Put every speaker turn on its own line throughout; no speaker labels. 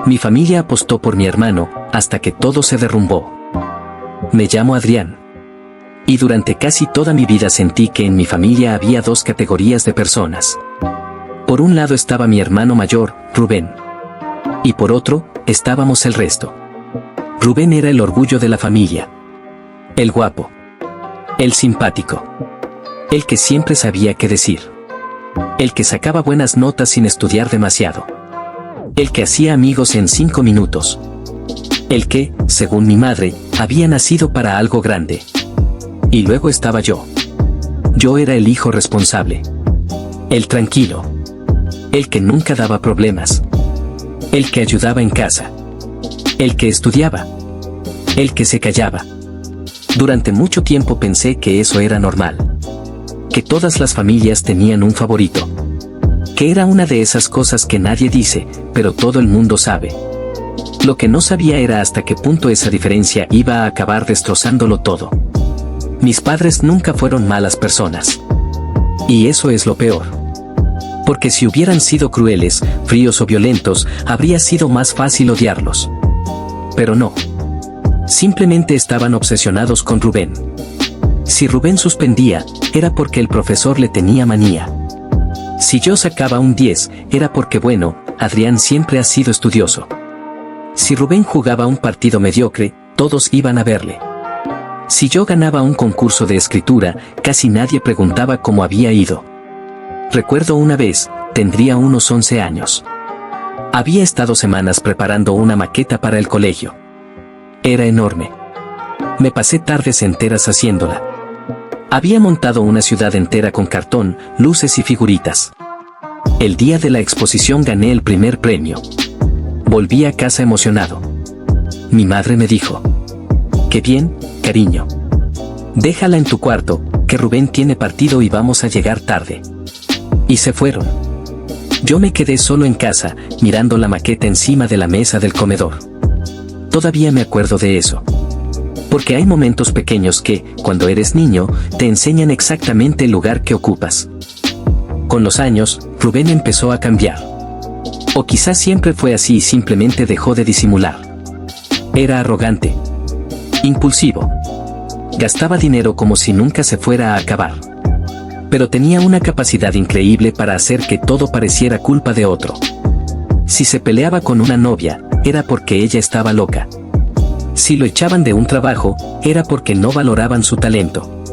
Mi familia apostó por mi hermano, hasta que todo se derrumbó. Me llamo Adrián. Y durante casi toda mi vida sentí que en mi familia había dos categorías de personas. Por un lado estaba mi hermano mayor, Rubén. Y por otro, estábamos el resto. Rubén era el orgullo de la familia. El guapo. El simpático. El que siempre sabía qué decir. El que sacaba buenas notas sin estudiar demasiado. El que hacía amigos en 5 minutos. El que, según mi madre, había nacido para algo grande. Y luego estaba yo. Yo era el hijo responsable. El tranquilo. El que nunca daba problemas. El que ayudaba en casa. El que estudiaba. El que se callaba. Durante mucho tiempo pensé que eso era normal. Que todas las familias tenían un favorito. Que era una de esas cosas que nadie dice, pero todo el mundo sabe. Lo que no sabía era hasta qué punto esa diferencia iba a acabar destrozándolo todo. Mis padres nunca fueron malas personas. Y eso es lo peor. Porque si hubieran sido crueles, fríos o violentos, habría sido más fácil odiarlos. Pero no. Simplemente estaban obsesionados con Rubén. Si Rubén suspendía, era porque el profesor le tenía manía. Si yo sacaba un 10, era porque bueno, Adrián siempre ha sido estudioso. Si Rubén jugaba un partido mediocre, todos iban a verle. Si yo ganaba un concurso de escritura, casi nadie preguntaba cómo había ido. Recuerdo una vez, tendría unos 11 años. Había estado semanas preparando una maqueta para el colegio. Era enorme. Me pasé tardes enteras haciéndola. Había montado una ciudad entera con cartón, luces y figuritas. El día de la exposición gané el primer premio. Volví a casa emocionado. Mi madre me dijo: «Qué bien, cariño. Déjala en tu cuarto, que Rubén tiene partido y vamos a llegar tarde». Y se fueron. Yo me quedé solo en casa, mirando la maqueta encima de la mesa del comedor. Todavía me acuerdo de eso. Porque hay momentos pequeños que, cuando eres niño, te enseñan exactamente el lugar que ocupas. Con los años, Rubén empezó a cambiar. O quizás siempre fue así y simplemente dejó de disimular. Era arrogante. Impulsivo. Gastaba dinero como si nunca se fuera a acabar. Pero tenía una capacidad increíble para hacer que todo pareciera culpa de otro. Si se peleaba con una novia, era porque ella estaba loca. Si lo echaban de un trabajo, era porque no valoraban su talento.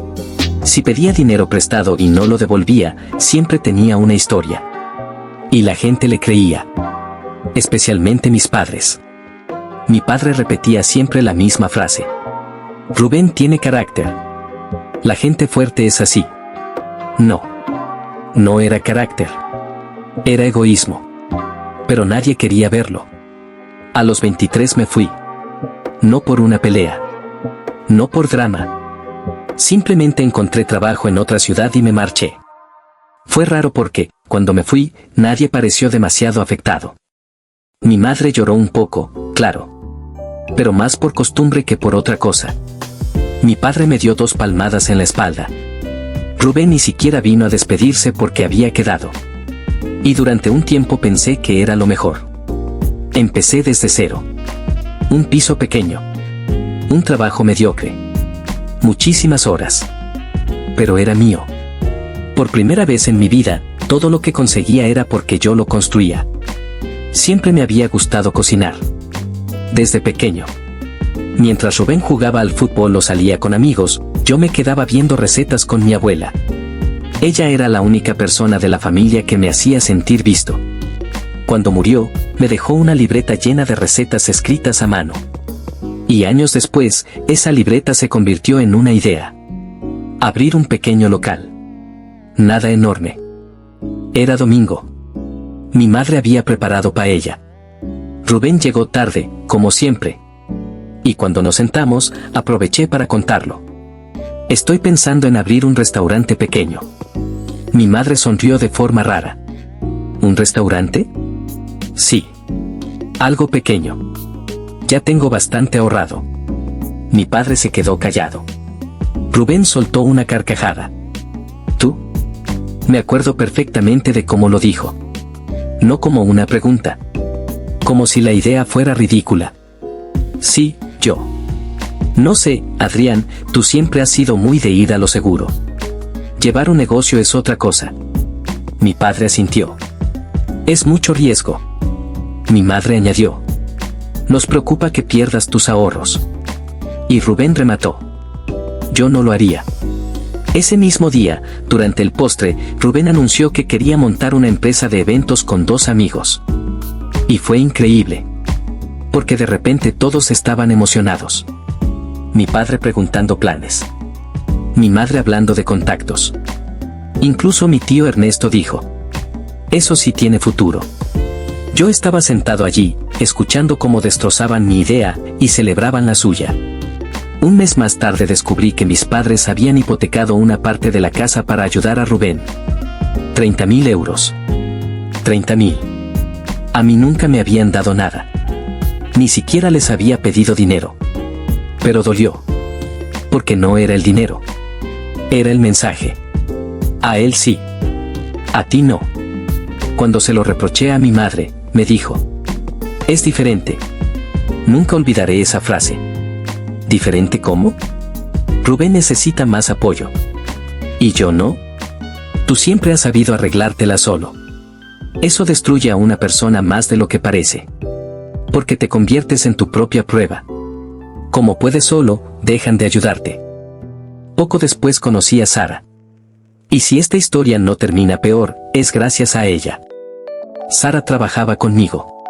Si pedía dinero prestado y no lo devolvía, siempre tenía una historia. Y la gente le creía. Especialmente mis padres. Mi padre repetía siempre la misma frase: «Rubén tiene carácter. La gente fuerte es así». No. No era carácter. Era egoísmo. Pero nadie quería verlo. A los 23 me fui. No por una pelea. No por drama. Simplemente encontré trabajo en otra ciudad y me marché. Fue raro porque, cuando me fui, nadie pareció demasiado afectado. Mi madre lloró un poco, claro. Pero más por costumbre que por otra cosa. Mi padre me dio 2 palmadas en la espalda. Rubén ni siquiera vino a despedirse porque había quedado. Y durante un tiempo pensé que era lo mejor. Empecé desde cero. Un piso pequeño. Un trabajo mediocre. Muchísimas horas. Pero era mío. Por primera vez en mi vida, todo lo que conseguía era porque yo lo construía. Siempre me había gustado cocinar. Desde pequeño. Mientras Rubén jugaba al fútbol o salía con amigos, yo me quedaba viendo recetas con mi abuela. Ella era la única persona de la familia que me hacía sentir visto. Cuando murió, me dejó una libreta llena de recetas escritas a mano. Y años después, esa libreta se convirtió en una idea. Abrir un pequeño local. Nada enorme. Era domingo. Mi madre había preparado paella. Rubén llegó tarde, como siempre. Y cuando nos sentamos, aproveché para contarlo. Estoy pensando en abrir un restaurante pequeño. Mi madre sonrió de forma rara. ¿Un restaurante? Sí. Algo pequeño. Ya tengo bastante ahorrado. Mi padre se quedó callado. Rubén soltó una carcajada. ¿Tú? Me acuerdo perfectamente de cómo lo dijo. No como una pregunta. Como si la idea fuera ridícula. Sí, yo. No sé, Adrián, tú siempre has sido muy de ir a lo seguro. Llevar un negocio es otra cosa. Mi padre asintió. Es mucho riesgo. Mi madre añadió. Nos preocupa que pierdas tus ahorros. Y Rubén remató. Yo no lo haría. Ese mismo día, durante el postre, Rubén anunció que quería montar una empresa de eventos con 2 amigos. Y fue increíble. Porque de repente todos estaban emocionados. Mi padre preguntando planes. Mi madre hablando de contactos. Incluso mi tío Ernesto dijo. Eso sí tiene futuro. Yo estaba sentado allí, escuchando cómo destrozaban mi idea y celebraban la suya. Un mes más tarde descubrí que mis padres habían hipotecado una parte de la casa para ayudar a Rubén. 30.000 euros. 30.000. A mí nunca me habían dado nada. Ni siquiera les había pedido dinero. Pero dolió. Porque no era el dinero. Era el mensaje. A él sí. A ti no. Cuando se lo reproché a mi madre, me dijo. Es diferente. Nunca olvidaré esa frase. ¿Diferente cómo? Rubén necesita más apoyo. ¿Y yo no? Tú siempre has sabido arreglártela solo. Eso destruye a una persona más de lo que parece. Porque te conviertes en tu propia prueba. Como puedes solo, dejan de ayudarte. Poco después conocí a Sara. Y si esta historia no termina peor, es gracias a ella. Sara trabajaba conmigo.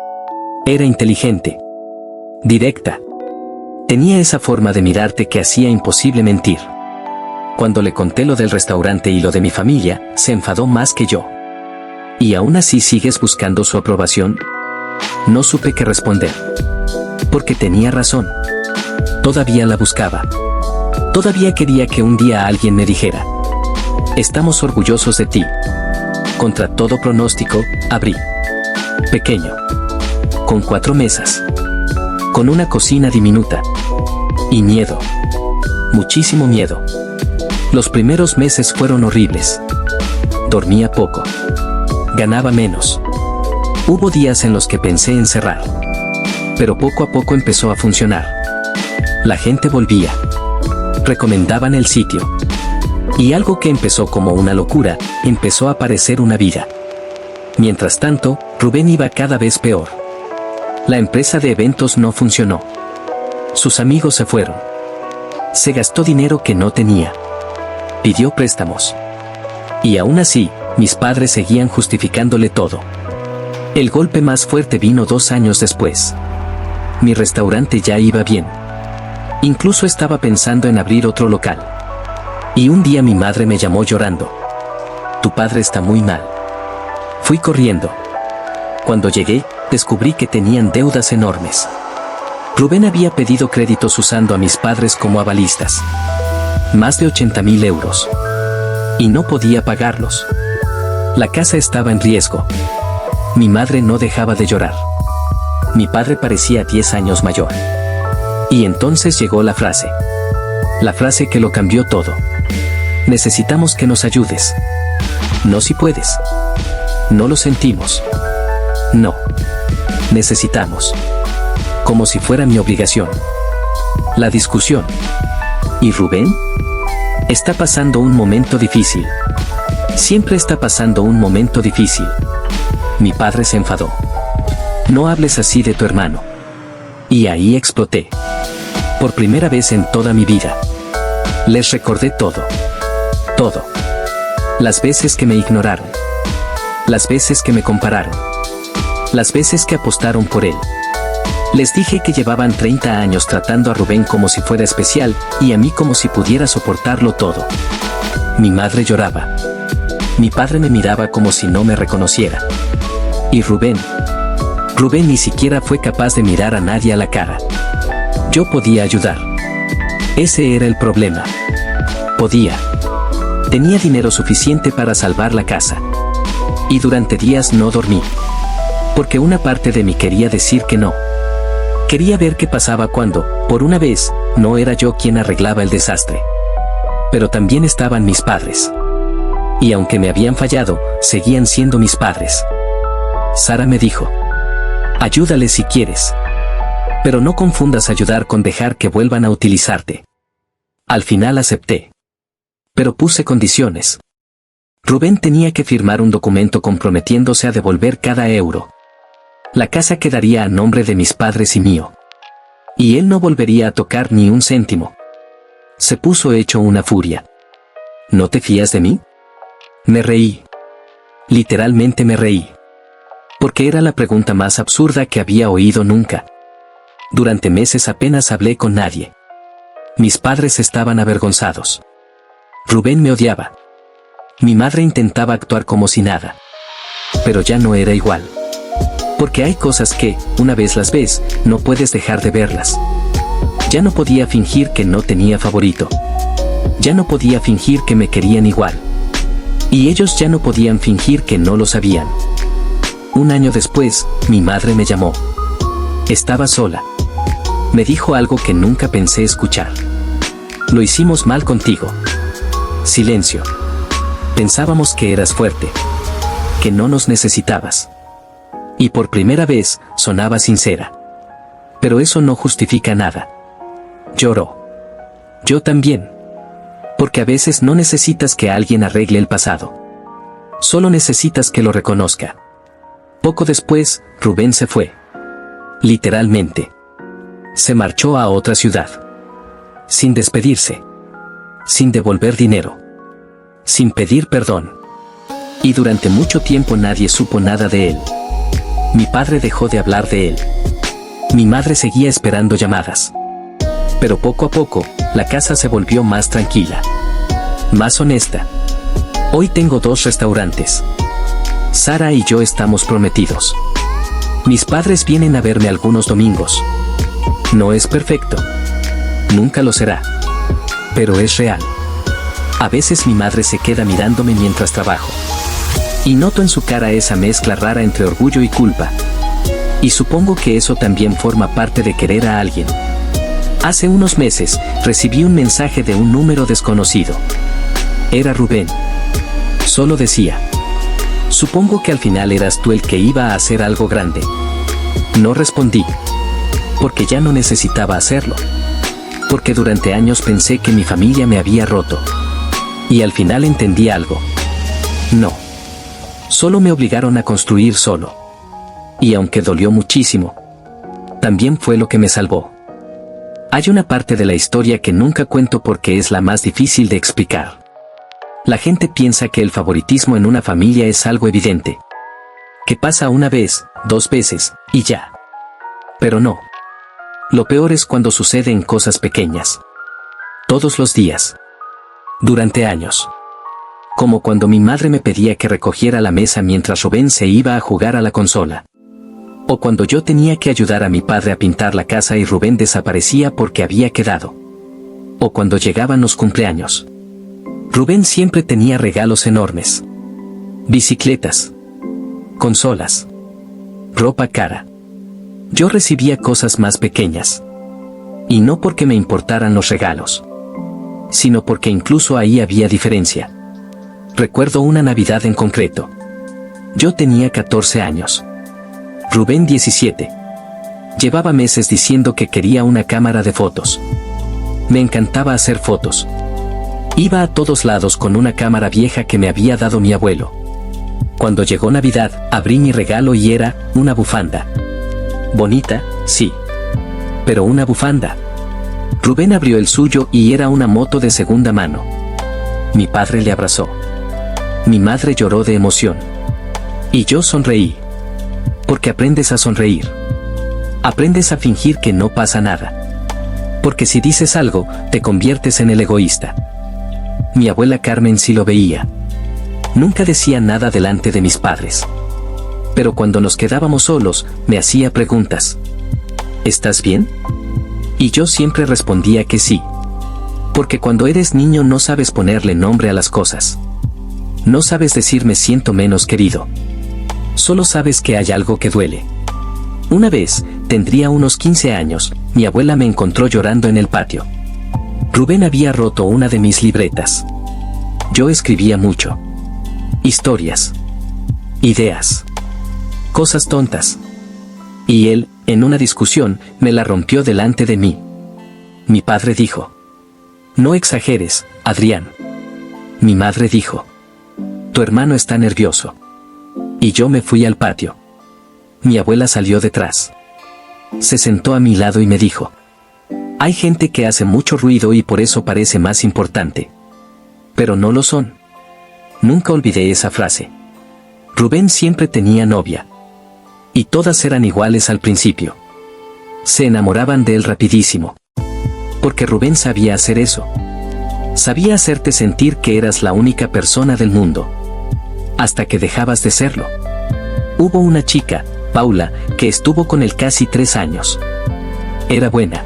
Era inteligente. Directa. Tenía esa forma de mirarte que hacía imposible mentir. Cuando le conté lo del restaurante y lo de mi familia, se enfadó más que yo. ¿Y aún así sigues buscando su aprobación? No supe qué responder. Porque tenía razón. Todavía la buscaba. Todavía quería que un día alguien me dijera. Estamos orgullosos de ti. Contra todo pronóstico, abrí. Pequeño. Con 4 mesas. Con una cocina diminuta. Y miedo. Muchísimo miedo. Los primeros meses fueron horribles. Dormía poco. Ganaba menos. Hubo días en los que pensé en cerrar. Pero poco a poco empezó a funcionar. La gente volvía. Recomendaban el sitio. Y algo que empezó como una locura, empezó a parecer una vida. Mientras tanto, Rubén iba cada vez peor. La empresa de eventos no funcionó. Sus amigos se fueron. Se gastó dinero que no tenía. Pidió préstamos. Y aún así, mis padres seguían justificándole todo. El golpe más fuerte vino 2 años después. Mi restaurante ya iba bien. Incluso estaba pensando en abrir otro local. Y un día mi madre me llamó llorando. Tu padre está muy mal. Fui corriendo. Cuando llegué, descubrí que tenían deudas enormes. Rubén había pedido créditos usando a mis padres como avalistas. Más de 80.000 euros. Y no podía pagarlos. La casa estaba en riesgo. Mi madre no dejaba de llorar. Mi padre parecía 10 años mayor. Y entonces llegó la frase. La frase que lo cambió todo. Necesitamos que nos ayudes. No si puedes. No lo sentimos. No. Necesitamos. Como si fuera mi obligación. La discusión. ¿Y Rubén? Está pasando un momento difícil. Siempre está pasando un momento difícil. Mi padre se enfadó. No hables así de tu hermano. Y ahí exploté. Por primera vez en toda mi vida. Les recordé todo. Todo. Las veces que me ignoraron. Las veces que me compararon. Las veces que apostaron por él. Les dije que llevaban 30 años tratando a Rubén como si fuera especial, y a mí como si pudiera soportarlo todo. Mi madre lloraba. Mi padre me miraba como si no me reconociera. Y Rubén ni siquiera fue capaz de mirar a nadie a la cara. Yo podía ayudar. Ese era el problema. Podía. Tenía dinero suficiente para salvar la casa. Y durante días no dormí. Porque una parte de mí quería decir que no. Quería ver qué pasaba cuando, por una vez, no era yo quien arreglaba el desastre. Pero también estaban mis padres. Y aunque me habían fallado, seguían siendo mis padres. Sara me dijo. Ayúdales si quieres. Pero no confundas ayudar con dejar que vuelvan a utilizarte. Al final acepté. Pero puse condiciones. Rubén tenía que firmar un documento comprometiéndose a devolver cada euro. La casa quedaría a nombre de mis padres y mío. Y él no volvería a tocar ni un céntimo. Se puso hecho una furia. ¿No te fías de mí? Me reí. Literalmente me reí. Porque era la pregunta más absurda que había oído nunca. Durante meses apenas hablé con nadie. Mis padres estaban avergonzados. Rubén me odiaba. Mi madre intentaba actuar como si nada. Pero ya no era igual. Porque hay cosas que, una vez las ves, no puedes dejar de verlas. Ya no podía fingir que no tenía favorito. Ya no podía fingir que me querían igual. Y ellos ya no podían fingir que no lo sabían. Un año después, mi madre me llamó. Estaba sola. Me dijo algo que nunca pensé escuchar. Lo hicimos mal contigo. Silencio. Pensábamos que eras fuerte. Que no nos necesitabas. Y por primera vez, sonaba sincera. Pero eso no justifica nada. Lloró. Yo también. Porque a veces no necesitas que alguien arregle el pasado. Solo necesitas que lo reconozca. Poco después, Rubén se fue. Literalmente. Se marchó a otra ciudad. Sin despedirse. Sin devolver dinero. Sin pedir perdón. Y durante mucho tiempo nadie supo nada de él. Mi padre dejó de hablar de él. Mi madre seguía esperando llamadas. Pero poco a poco, la casa se volvió más tranquila. Más honesta. Hoy tengo 2 restaurantes. Sara y yo estamos prometidos. Mis padres vienen a verme algunos domingos. No es perfecto. Nunca lo será. Pero es real. A veces mi madre se queda mirándome mientras trabajo. Y noto en su cara esa mezcla rara entre orgullo y culpa. Y supongo que eso también forma parte de querer a alguien. Hace unos meses, recibí un mensaje de un número desconocido. Era Rubén. Solo decía: supongo que al final eras tú el que iba a hacer algo grande. No respondí. Porque ya no necesitaba hacerlo. Porque durante años pensé que mi familia me había roto. Y al final entendí algo. No. Solo me obligaron a construir solo. Y aunque dolió muchísimo, también fue lo que me salvó. Hay una parte de la historia que nunca cuento porque es la más difícil de explicar. La gente piensa que el favoritismo en una familia es algo evidente. Que pasa una vez, 2 veces, y ya. Pero no. Lo peor es cuando sucede en cosas pequeñas. Todos los días. Durante años. Como cuando mi madre me pedía que recogiera la mesa mientras Rubén se iba a jugar a la consola. O cuando yo tenía que ayudar a mi padre a pintar la casa y Rubén desaparecía porque había quedado. O cuando llegaban los cumpleaños. Rubén siempre tenía regalos enormes. Bicicletas. Consolas. Ropa cara. Yo recibía cosas más pequeñas. Y no porque me importaran los regalos. Sino porque incluso ahí había diferencia. Recuerdo una Navidad en concreto. Yo tenía 14 años. Rubén 17. Llevaba meses diciendo que quería una cámara de fotos. Me encantaba hacer fotos. Iba a todos lados con una cámara vieja que me había dado mi abuelo. Cuando llegó Navidad, abrí mi regalo y era una bufanda. Bonita, sí. Pero una bufanda. Rubén abrió el suyo y era una moto de segunda mano. Mi padre le abrazó. Mi madre lloró de emoción. Y yo sonreí. Porque aprendes a sonreír. Aprendes a fingir que no pasa nada. Porque si dices algo, te conviertes en el egoísta. Mi abuela Carmen sí lo veía. Nunca decía nada delante de mis padres. Pero cuando nos quedábamos solos, me hacía preguntas. ¿Estás bien? Y yo siempre respondía que sí. Porque cuando eres niño no sabes ponerle nombre a las cosas. No sabes decir me siento menos querido. Solo sabes que hay algo que duele. Una vez, tendría unos 15 años, mi abuela me encontró llorando en el patio. Rubén había roto una de mis libretas. Yo escribía mucho. Historias. Ideas. Cosas tontas. Y él, en una discusión, me la rompió delante de mí. Mi padre dijo: no exageres, Adrián. Mi madre dijo: tu hermano está nervioso. Y yo me fui al patio. Mi abuela salió detrás. Se sentó a mi lado y me dijo: hay gente que hace mucho ruido y por eso parece más importante. Pero no lo son. Nunca olvidé esa frase. Rubén siempre tenía novia. Y todas eran iguales al principio. Se enamoraban de él rapidísimo. Porque Rubén sabía hacer eso. Sabía hacerte sentir que eras la única persona del mundo. Hasta que dejabas de serlo. Hubo una chica, Paula, que estuvo con él casi 3 años. Era buena.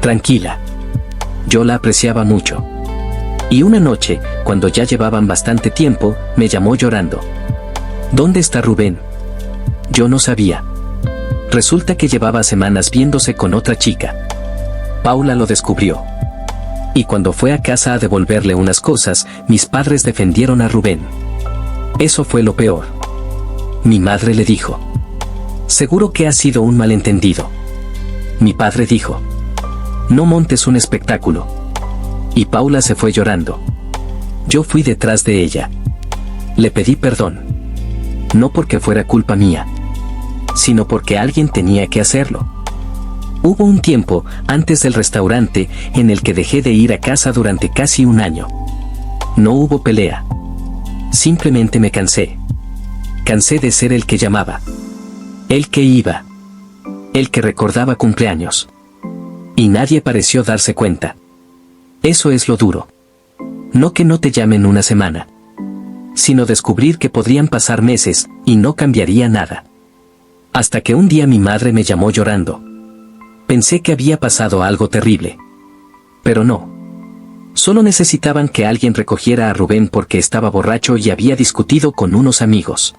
Tranquila. Yo la apreciaba mucho. Y una noche, cuando ya llevaban bastante tiempo, me llamó llorando. ¿Dónde está Rubén? Yo no sabía. Resulta que llevaba semanas viéndose con otra chica. Paula lo descubrió. Y cuando fue a casa a devolverle unas cosas, mis padres defendieron a Rubén. Eso fue lo peor. Mi madre le dijo: seguro que ha sido un malentendido. Mi padre dijo: no montes un espectáculo. Y Paula se fue llorando. Yo fui detrás de ella. Le pedí perdón. No porque fuera culpa mía, sino porque alguien tenía que hacerlo. Hubo un tiempo, antes del restaurante, en el que dejé de ir a casa durante casi 1 año. No hubo pelea. Simplemente me cansé. Cansé de ser el que llamaba. El que iba. El que recordaba cumpleaños. Y nadie pareció darse cuenta. Eso es lo duro. No que no te llamen una semana, sino descubrir que podrían pasar meses, y no cambiaría nada. Hasta que un día mi madre me llamó llorando. Pensé que había pasado algo terrible. Pero no. Solo necesitaban que alguien recogiera a Rubén porque estaba borracho y había discutido con unos amigos.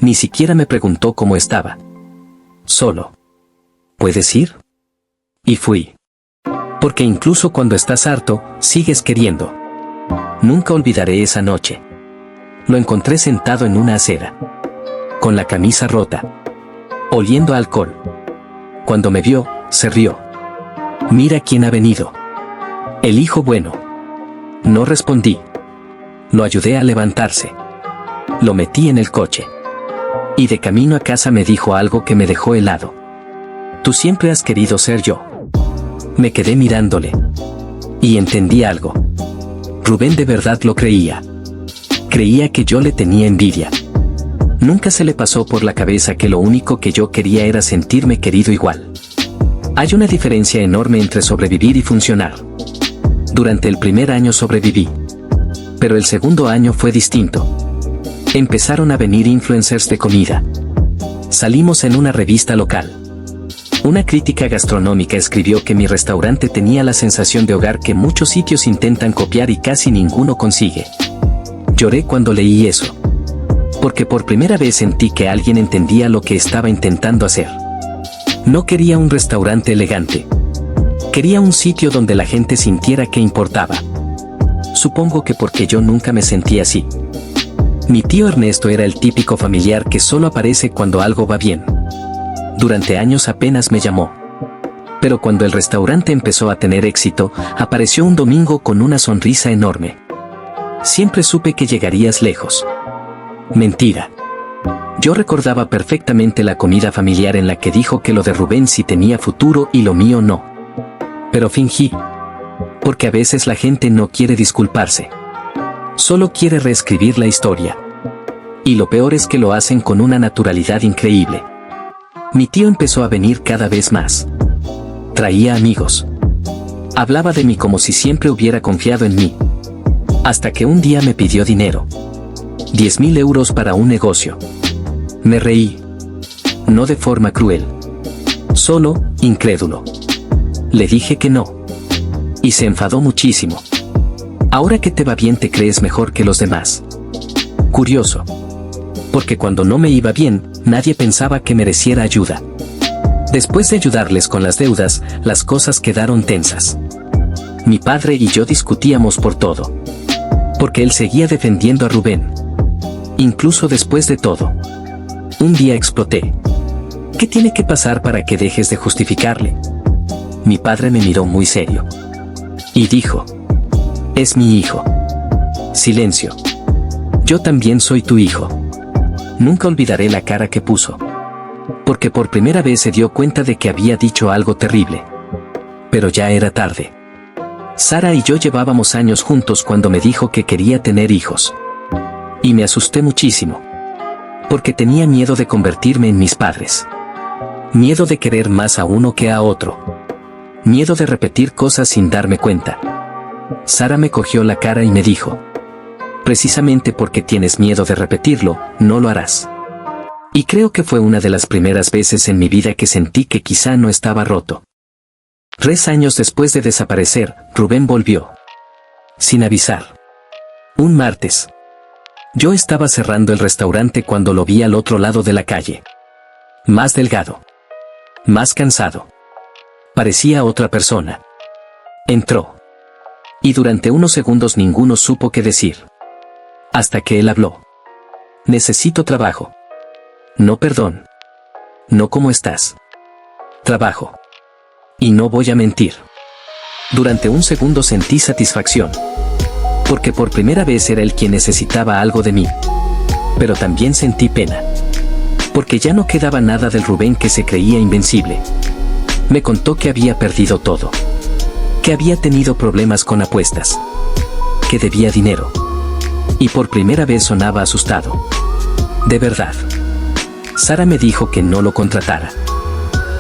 Ni siquiera me preguntó cómo estaba. Solo: ¿puedes ir? Y fui. Porque incluso cuando estás harto, sigues queriendo. Nunca olvidaré esa noche. Lo encontré sentado en una acera, con la camisa rota, oliendo a alcohol. Cuando me vio, se rió. Mira quién ha venido. El hijo bueno. No respondí. Lo ayudé a levantarse. Lo metí en el coche. Y de camino a casa me dijo algo que me dejó helado. Tú siempre has querido ser yo. Me quedé mirándole. Y entendí algo. Rubén de verdad lo creía. Creía que yo le tenía envidia. Nunca se le pasó por la cabeza que lo único que yo quería era sentirme querido igual. Hay una diferencia enorme entre sobrevivir y funcionar. Durante el primer año sobreviví. Pero el segundo año fue distinto. Empezaron a venir influencers de comida. Salimos en una revista local. Una crítica gastronómica escribió que mi restaurante tenía la sensación de hogar que muchos sitios intentan copiar y casi ninguno consigue. Lloré cuando leí eso. Porque por primera vez sentí que alguien entendía lo que estaba intentando hacer. No quería un restaurante elegante. Quería un sitio donde la gente sintiera que importaba. Supongo que porque yo nunca me sentí así. Mi tío Ernesto era el típico familiar que solo aparece cuando algo va bien. Durante años apenas me llamó. Pero cuando el restaurante empezó a tener éxito, apareció un domingo con una sonrisa enorme. Siempre supe que llegarías lejos. Mentira. Yo recordaba perfectamente la comida familiar en la que dijo que lo de Rubén sí tenía futuro y lo mío no. Pero fingí. Porque a veces la gente no quiere disculparse. Solo quiere reescribir la historia. Y lo peor es que lo hacen con una naturalidad increíble. Mi tío empezó a venir cada vez más. Traía amigos. Hablaba de mí como si siempre hubiera confiado en mí. Hasta que un día me pidió dinero. 10.000 euros para un negocio. Me reí. No de forma cruel. Solo, incrédulo. Le dije que no. Y se enfadó muchísimo. Ahora que te va bien te crees mejor que los demás. Curioso. Porque cuando no me iba bien, nadie pensaba que mereciera ayuda. Después de ayudarles con las deudas, las cosas quedaron tensas. Mi padre y yo discutíamos por todo. Porque él seguía defendiendo a Rubén. Incluso después de todo. Un día exploté. ¿Qué tiene que pasar para que dejes de justificarle? Mi padre me miró muy serio. Y dijo: es mi hijo. Silencio. Yo también soy tu hijo. Nunca olvidaré la cara que puso. Porque por primera vez se dio cuenta de que había dicho algo terrible. Pero ya era tarde. Sara y yo llevábamos años juntos cuando me dijo que quería tener hijos. Y me asusté muchísimo. Porque tenía miedo de convertirme en mis padres. Miedo de querer más a uno que a otro. Miedo de repetir cosas sin darme cuenta. Sara me cogió la cara y me dijo: precisamente porque tienes miedo de repetirlo, no lo harás. Y creo que fue una de las primeras veces en mi vida que sentí que quizá no estaba roto. 3 años después de desaparecer, Rubén volvió. Sin avisar. Un martes. Yo estaba cerrando el restaurante cuando lo vi al otro lado de la calle. Más delgado. Más cansado. Parecía otra persona. Entró. Y durante unos segundos ninguno supo qué decir. Hasta que él habló. Necesito trabajo. No perdón. No ¿cómo estás? Trabajo. Y no voy a mentir. Durante un segundo sentí satisfacción. Porque por primera vez era él quien necesitaba algo de mí. Pero también sentí pena. Porque ya no quedaba nada del Rubén que se creía invencible. Me contó que había perdido todo. Que había tenido problemas con apuestas. Que debía dinero. Y por primera vez sonaba asustado. De verdad. Sara me dijo que no lo contratara.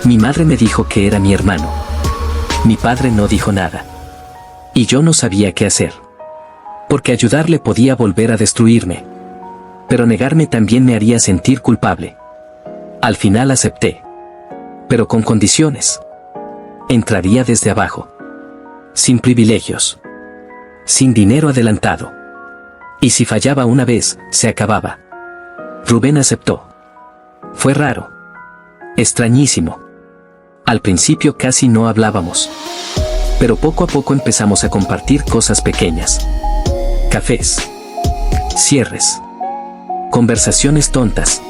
Mi madre me dijo que era mi hermano. Mi padre no dijo nada. Y yo no sabía qué hacer. Porque ayudarle podía volver a destruirme. Pero negarme también me haría sentir culpable. Al final acepté. Pero con condiciones. Entraría desde abajo. Sin privilegios. Sin dinero adelantado. Y si fallaba una vez, se acababa. Rubén aceptó. Fue raro. Extrañísimo. Al principio casi no hablábamos. Pero poco a poco empezamos a compartir cosas pequeñas. Cafés. Cierres. Conversaciones tontas.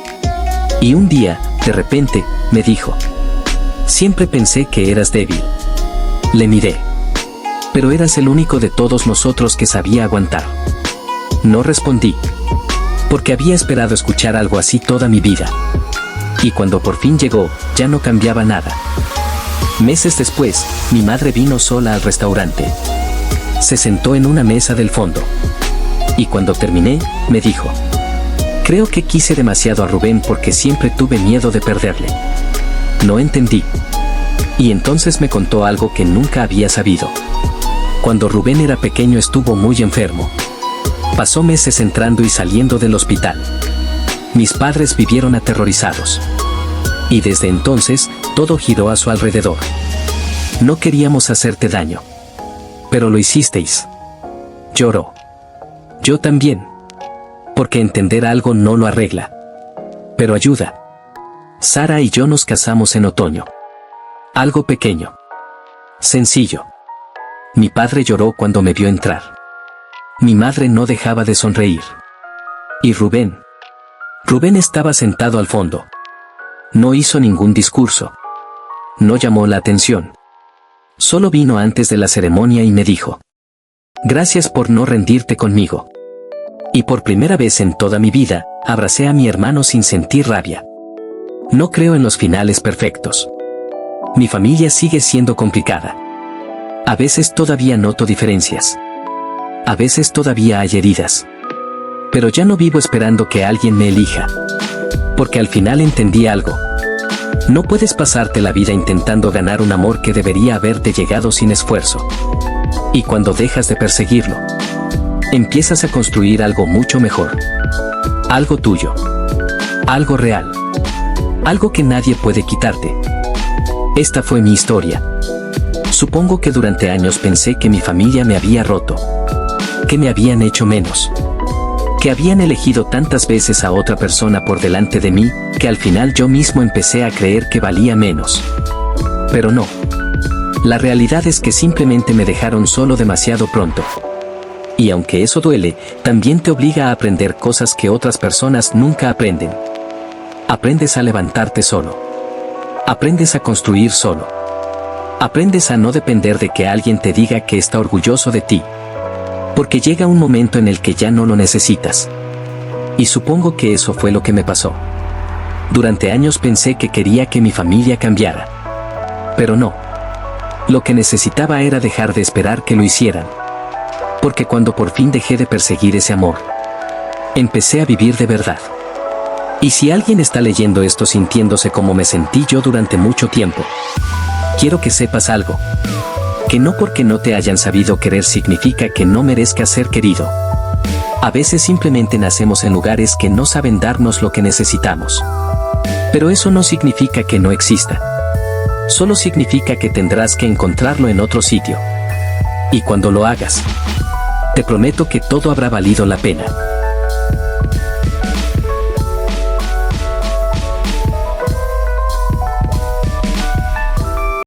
Y un día, de repente, me dijo: siempre pensé que eras débil. Le miré. Pero eras el único de todos nosotros que sabía aguantar. No respondí. Porque había esperado escuchar algo así toda mi vida. Y cuando por fin llegó, ya no cambiaba nada. Meses después, mi madre vino sola al restaurante. Se sentó en una mesa del fondo. Y cuando terminé, me dijo: creo que quise demasiado a Rubén porque siempre tuve miedo de perderle. No entendí. Y entonces me contó algo que nunca había sabido. Cuando Rubén era pequeño estuvo muy enfermo. Pasó meses entrando y saliendo del hospital. Mis padres vivieron aterrorizados. Y desde entonces, todo giró a su alrededor. No queríamos hacerte daño. Pero lo hicisteis. Lloró. Yo también. Porque entender algo no lo arregla. Pero ayuda. Sara y yo nos casamos en otoño. Algo pequeño. Sencillo. Mi padre lloró cuando me vio entrar. Mi madre no dejaba de sonreír. Y Rubén. Rubén estaba sentado al fondo. No hizo ningún discurso. No llamó la atención. Solo vino antes de la ceremonia y me dijo: gracias por no rendirte conmigo. Y por primera vez en toda mi vida, abracé a mi hermano sin sentir rabia. No creo en los finales perfectos. Mi familia sigue siendo complicada. A veces todavía noto diferencias. A veces todavía hay heridas. Pero ya no vivo esperando que alguien me elija. Porque al final entendí algo. No puedes pasarte la vida intentando ganar un amor que debería haberte llegado sin esfuerzo. Y cuando dejas de perseguirlo, empiezas a construir algo mucho mejor. Algo tuyo. Algo real. Algo que nadie puede quitarte. Esta fue mi historia. Supongo que durante años pensé que mi familia me había roto. Que me habían hecho menos. Que habían elegido tantas veces a otra persona por delante de mí, que al final yo mismo empecé a creer que valía menos. Pero no. La realidad es que simplemente me dejaron solo demasiado pronto. Y aunque eso duele, también te obliga a aprender cosas que otras personas nunca aprenden. Aprendes a levantarte solo. Aprendes a construir solo. Aprendes a no depender de que alguien te diga que está orgulloso de ti. Porque llega un momento en el que ya no lo necesitas. Y supongo que eso fue lo que me pasó. Durante años pensé que quería que mi familia cambiara. Pero no. Lo que necesitaba era dejar de esperar que lo hicieran. Porque cuando por fin dejé de perseguir ese amor, empecé a vivir de verdad. Y si alguien está leyendo esto sintiéndose como me sentí yo durante mucho tiempo, quiero que sepas algo. Que no porque no te hayan sabido querer significa que no merezcas ser querido. A veces simplemente nacemos en lugares que no saben darnos lo que necesitamos. Pero eso no significa que no exista. Solo significa que tendrás que encontrarlo en otro sitio. Y cuando lo hagas, te prometo que todo habrá valido la pena.